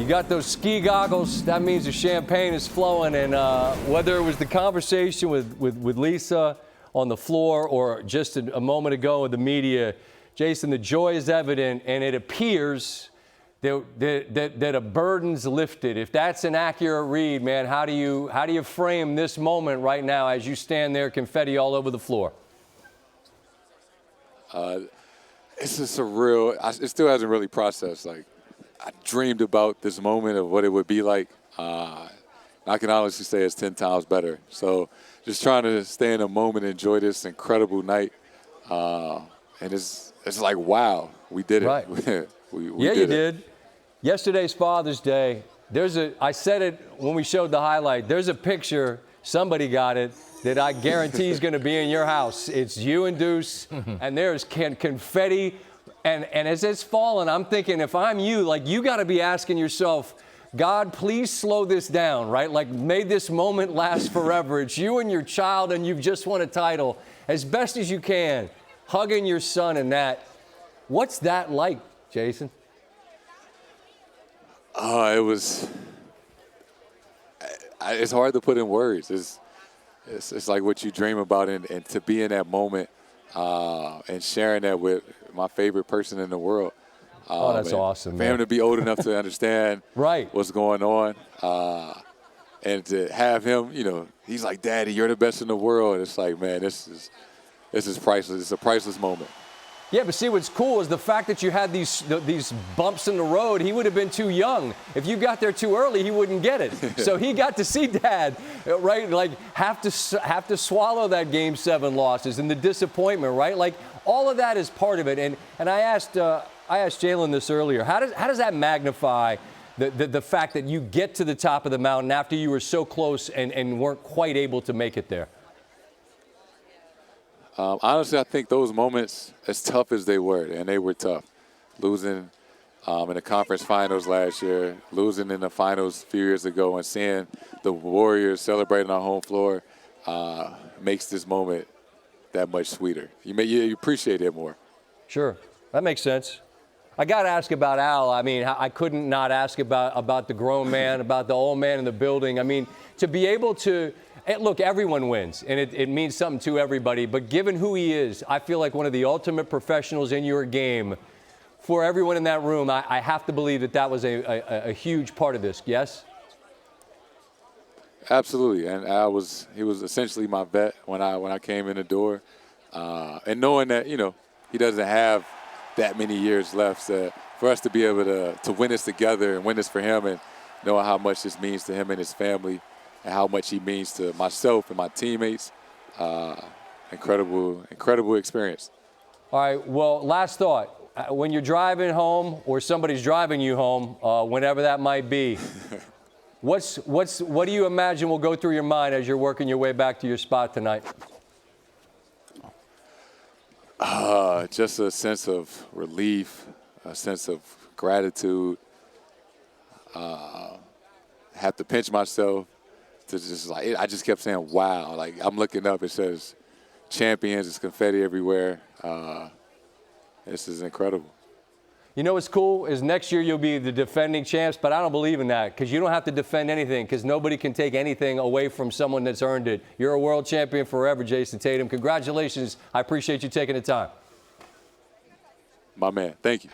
You got those ski goggles. That means the champagne is flowing. And whether it was the conversation with Lisa on the floor or just a moment ago with the media, Jayson, the joy is evident, and it appears that a burden's lifted. If that's an accurate read, man, how do you frame this moment right now as you stand there, confetti all over the floor? It's just surreal. It still hasn't really processed. Like, I dreamed about this moment of what it would be like. I can honestly say it's 10 times better. So just trying to stay in the moment, enjoy this incredible night. And it's like, wow, we did it. Right. we yeah, did you did. Yesterday's Father's Day. I said it when we showed the highlight. There's a picture, somebody got it, that I guarantee is going to be in your house. It's you and Deuce, and there's confetti. And as it's falling, I'm thinking, if I'm you, like, you got to be asking yourself, God, please slow this down, right? Like, may this moment last forever. It's you and your child, and you've just won a title. As best as you can, hugging your son and that. What's that like, Jayson? It's hard to put in words. It's like what you dream about, and to be in that moment and sharing that with my favorite person in the world. Oh, that's awesome, for man. him to be old enough to understand right. what's going on, and to have him, he's like, Daddy, you're the best in the world. And it's like, man, this is priceless. It's a priceless moment. Yeah, but see, what's cool is the fact that you had these bumps in the road. He would have been too young. If you got there too early, he wouldn't get it. So he got to see Dad, right? Like, have to swallow that Game 7 losses and the disappointment, right? Like, all of that is part of it. And I asked Jalen this earlier. How does that magnify the fact that you get to the top of the mountain after you were so close and weren't quite able to make it there? Honestly, I think those moments, as tough as they were, and they were tough, losing in the conference finals last year, losing in the finals a few years ago, and seeing the Warriors celebrating on home floor makes this moment that much sweeter. You appreciate it more. Sure. That makes sense. I got to ask about Al. I mean, I couldn't not ask about the grown man, about the old man in the building. I mean, to be able to – look, everyone wins, and it means something to everybody. But given who he is, I feel like one of the ultimate professionals in your game. For everyone in that room, I have to believe that was a huge part of this, yes? Absolutely, and he was essentially my vet when I came in the door. And knowing that, he doesn't have that many years left, for us to be able to win this together and win this for him, and knowing how much this means to him and his family, and how much he means to myself and my teammates. Incredible experience. All right, well, last thought. When you're driving home or somebody's driving you home, whenever that might be, what do you imagine will go through your mind as you're working your way back to your spot tonight? Just a sense of relief, a sense of gratitude. Have to pinch myself. I just kept saying, wow. Like, I'm looking up, it says champions, it's confetti everywhere. This is incredible. You know what's cool is next year you'll be the defending champs, but I don't believe in that because you don't have to defend anything because nobody can take anything away from someone that's earned it. You're a world champion forever, Jayson Tatum. Congratulations. I appreciate you taking the time. My man. Thank you.